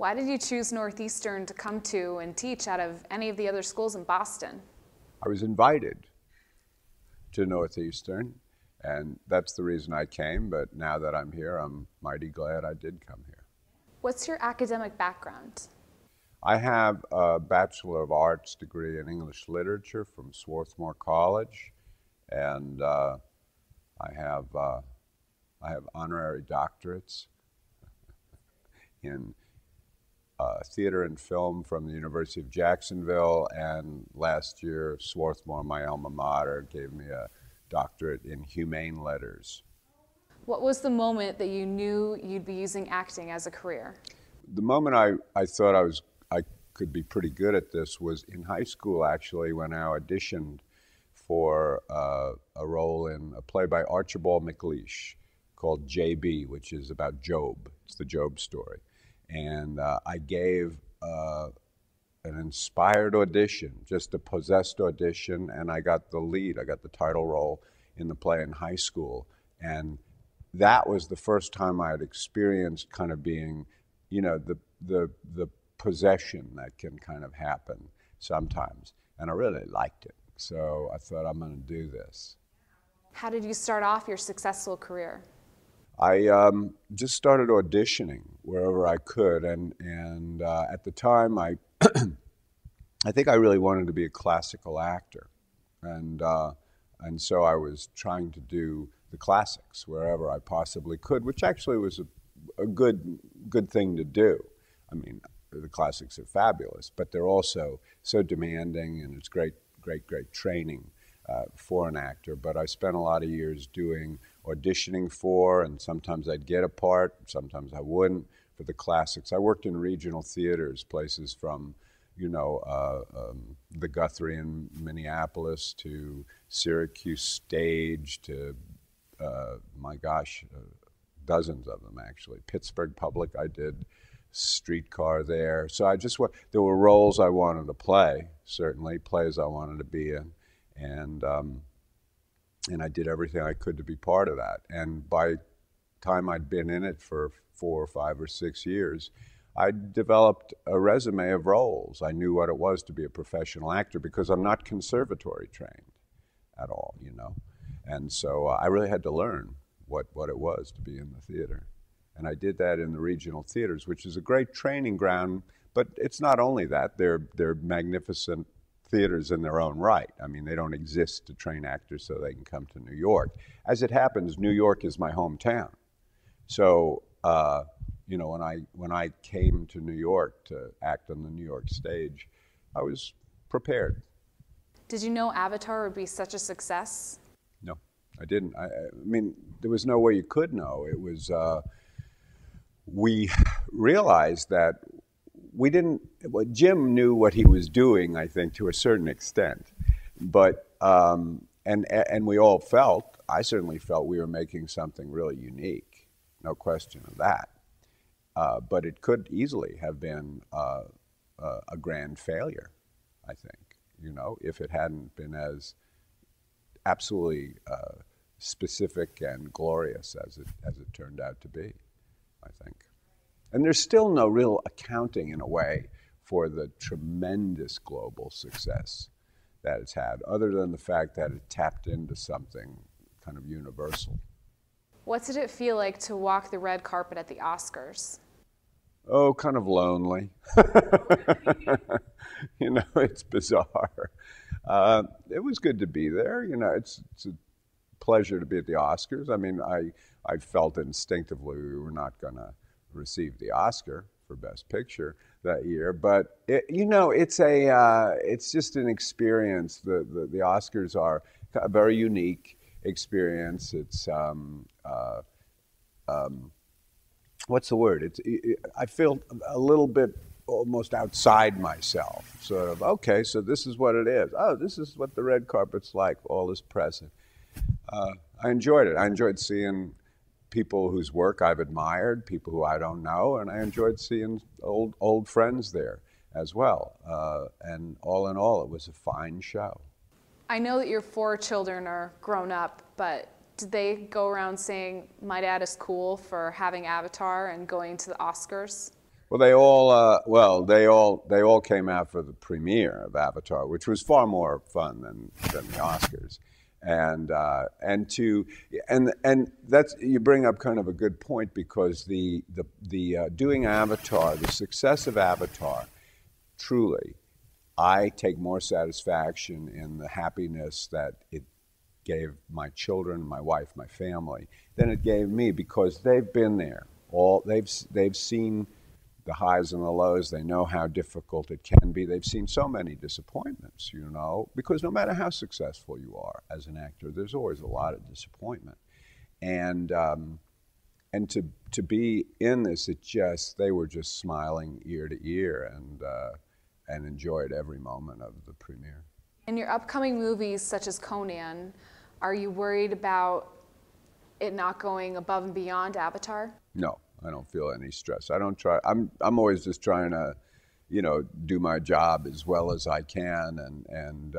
Why did you choose Northeastern to come to and teach out of any of the other schools in Boston? I was invited to Northeastern, and that's the reason I came, but now that I'm here, I'm mighty glad I did come here. What's your academic background? I have a Bachelor of Arts degree in English Literature from Swarthmore College, and I have honorary doctorates in theater and film from the University of Jacksonville, and last year Swarthmore, my alma mater, gave me a doctorate in humane letters. What was the moment that you knew you'd be using acting as a career? The moment I thought I could be pretty good at this was in high school, actually, when I auditioned for a role in a play by Archibald MacLeish called J.B., which is about Job. It's the Job story. And I gave an inspired audition, just a possessed audition, and I got the lead. I got the title role in the play in high school. And that was the first time I had experienced kind of being, you know, the possession that can kind of happen sometimes. And I really liked it. So I thought, I'm going to do this. How did you start off your successful career? I just started auditioning wherever I could, and at the time, I think I really wanted to be a classical actor, and so I was trying to do the classics wherever I possibly could, which actually was a good thing to do. I mean, the classics are fabulous, but they're also so demanding, and it's great training for an actor. But I spent a lot of years auditioning for, and sometimes I'd get a part, sometimes I wouldn't, for the classics. I worked in regional theaters, places from, you know, the Guthrie in Minneapolis to Syracuse Stage to, my gosh, dozens of them actually. Pittsburgh Public, I did Streetcar there. So there were roles I wanted to play, certainly, plays I wanted to be in, and I did everything I could to be part of that. And by the time I'd been in it for 4 or 5 or 6 years, I developed a resume of roles. I knew what it was to be a professional actor because I'm not conservatory trained at all, you know. And so I really had to learn what it was to be in the theater. And I did that in the regional theaters, which is a great training ground, but it's not only that. They're magnificent theaters in their own right. I mean, they don't exist to train actors so they can come to New York. As it happens, New York is my hometown. So, you know, when I came to New York to act on the New York stage, I was prepared. Did you know Avatar would be such a success? No, I didn't. I mean, there was no way you could know. It was, we realized that Jim knew what he was doing, I think, to a certain extent. But, and we all felt, I certainly felt we were making something really unique, no question of that. But it could easily have been a grand failure, I think, you know, if it hadn't been as absolutely specific and glorious as it turned out to be, I think. And there's still no real accounting, in a way, for the tremendous global success that it's had, other than the fact that it tapped into something kind of universal. What did it feel like to walk the red carpet at the Oscars? Oh, kind of lonely. You know, it's bizarre. It was good to be there. You know, it's a pleasure to be at the Oscars. I mean, I felt instinctively we were not going to receive the Oscar for Best Picture that year, but you know, it's just an experience. The Oscars are a very unique experience. It's what's the word? I feel a little bit almost outside myself, sort of. Okay, so this is what it is. Oh, this is what the red carpet's like. All this press. I enjoyed it. I enjoyed seeing people whose work I've admired, people who I don't know, and I enjoyed seeing old friends there as well. And all in all, it was a fine show. I know that your 4 children are grown up, but did they go around saying, my dad is cool for having Avatar and going to the Oscars? Well, they all came out for the premiere of Avatar, which was far more fun than the Oscars, and that's, you bring up kind of a good point, because the doing Avatar, the success of Avatar, truly, I take more satisfaction in the happiness that it gave my children, my wife, my family, than it gave me, because they've been there. They've seen the highs and the lows. They know how difficult it can be. They've seen so many disappointments, you know, because no matter how successful you are as an actor, there's always a lot of disappointment. And to be in this, they were just smiling ear to ear, and enjoyed every moment of the premiere. In your upcoming movies, such as Conan, are you worried about it not going above and beyond Avatar? No, I don't feel any stress. I don't try. I'm always just trying to, you know, do my job as well as I can. And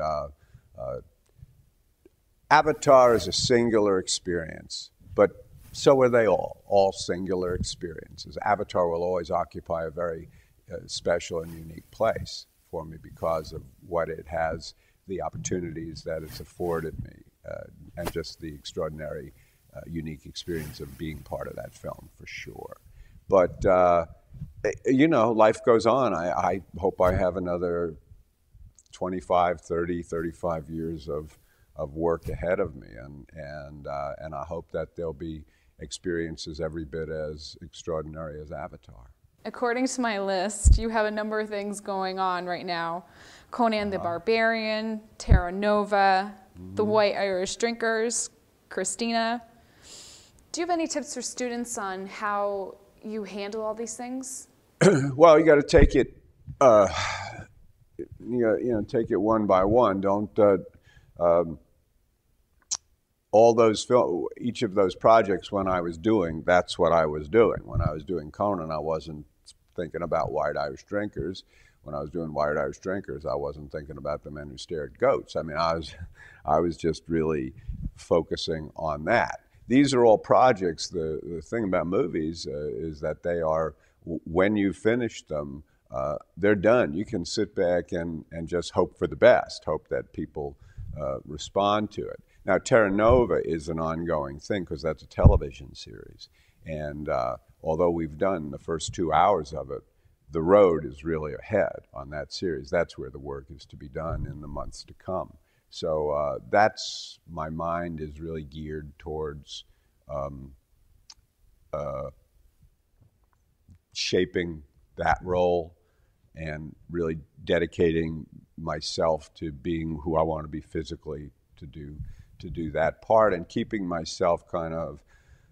Avatar is a singular experience, but so are they all singular experiences. Avatar will always occupy a very special and unique place for me because of what it has, the opportunities that it's afforded me, and just the extraordinary, unique experience of being part of that film, for sure. But, you know, life goes on. I hope I have another 25, 30, 35 years of work ahead of me, and I hope that there'll be experiences every bit as extraordinary as Avatar. According to my list, you have a number of things going on right now. Conan the Barbarian, Terra Nova, The White Irish Drinkers, Christina. Do you have any tips for students on how you handle all these things? Well, you got to take it, take it one by one. Don't each of those projects when I was doing, that's what I was doing. When I was doing Conan, I wasn't thinking about White Irish Drinkers. When I was doing White Irish Drinkers, I wasn't thinking about The Men Who Stare at Goats. I mean, I was just really focusing on that. These are all projects. The thing about movies is that they are, when you finish them, they're done. You can sit back and just hope for the best, hope that people respond to it. Now, Terra Nova is an ongoing thing because that's a television series. And although we've done the first 2 hours of it, the road is really ahead on that series. That's where the work is to be done in the months to come. So my mind is really geared towards shaping that role and really dedicating myself to being who I want to be physically to do that part, and keeping myself kind of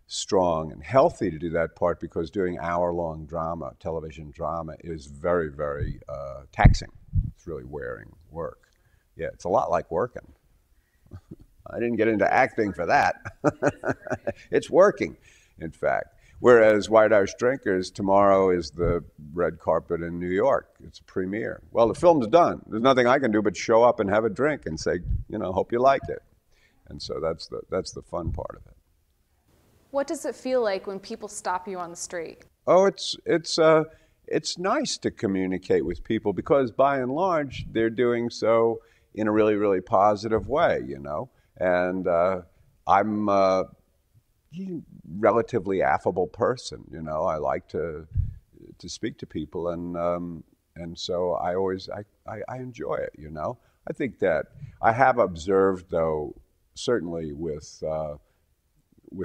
strong and healthy to do that part, because doing hour-long drama, television drama, is very, very taxing. It's really wearing work. Yeah, it's a lot like working. I didn't get into acting for that. It's working, in fact. Whereas White Irish Drinkers, tomorrow is the red carpet in New York. It's a premiere. Well, the film's done. There's nothing I can do but show up and have a drink and say, you know, hope you like it. And so that's the fun part of it. What does it feel like when people stop you on the street? Oh, it's nice to communicate with people, because by and large they're doing so in a really, really positive way, you know. And I'm a relatively affable person, you know. I like to speak to people, and so I enjoy it, you know. I think that I have observed, though, certainly with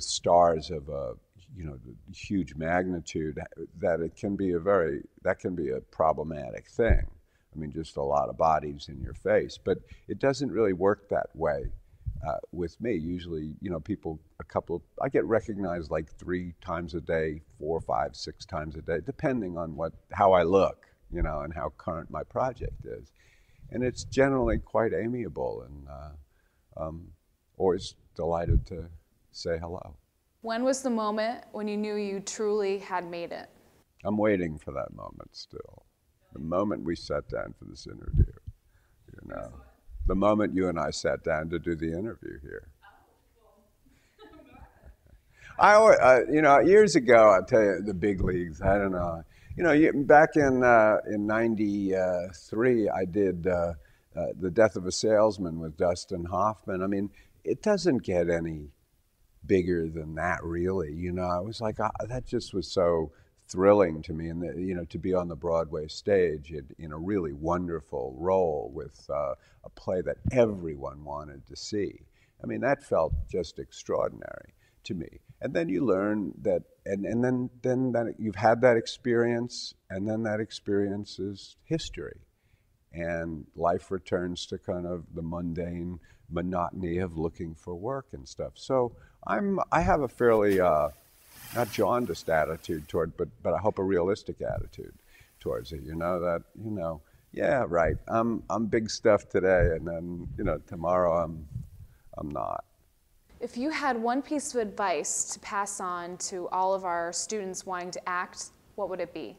stars of a huge magnitude, that it can be a problematic thing. I mean, just a lot of bodies in your face, but it doesn't really work that way with me. Usually, you know, I get recognized like 3 times a day, 4, 5, 6 times a day, depending on how I look, you know, and how current my project is. And it's generally quite amiable, and always delighted to say hello. When was the moment when you knew you truly had made it? I'm waiting for that moment still. The moment we sat down for this interview, you know. The moment you and I sat down to do the interview here. I always, years ago, I'll tell you, the big leagues, I don't know. You know, back in '93, I did The Death of a Salesman with Dustin Hoffman. I mean, it doesn't get any bigger than that, really. You know, I was like, that just was so thrilling to me, and you know, to be on the Broadway stage in a really wonderful role with a play that everyone wanted to see. I mean, that felt just extraordinary to me. And then you learn that, and then that you've had that experience, and then that experience is history, and life returns to kind of the mundane monotony of looking for work and stuff. So I have a fairly not jaundiced attitude toward, but I hope a realistic attitude towards it. You know that, you know, yeah, right. I'm big stuff today, and then, you know, tomorrow I'm not. If you had one piece of advice to pass on to all of our students wanting to act, what would it be?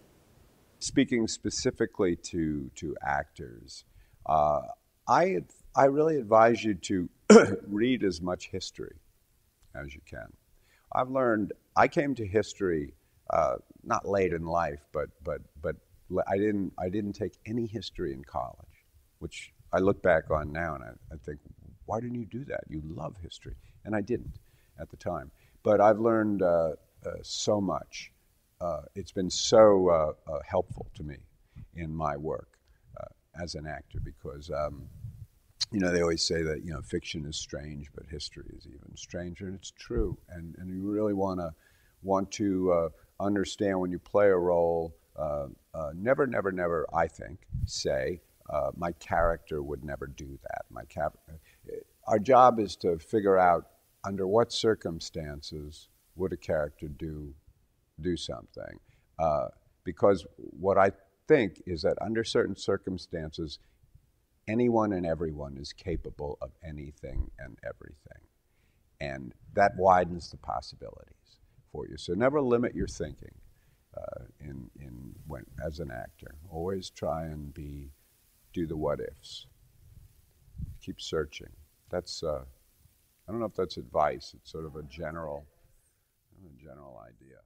Speaking specifically to actors, I really advise you to read as much history as you can. I've learned, I came to history not late in life, but I didn't take any history in college, which I look back on now and I think, why didn't you do that? You love history, and I didn't at the time. But I've learned so much. It's been so helpful to me in my work as an actor, because you know, they always say that, you know, fiction is strange, but history is even stranger, and it's true. And you really want to understand when you play a role. Never, never, never, I think, say my character would never do that. Our job is to figure out under what circumstances would a character do something. Because what I think is that under certain circumstances, anyone and everyone is capable of anything and everything. And that widens the possibilities for you. So never limit your thinking as an actor. Always try and do the what ifs. Keep searching. That's, I don't know if that's advice. It's sort of a general idea.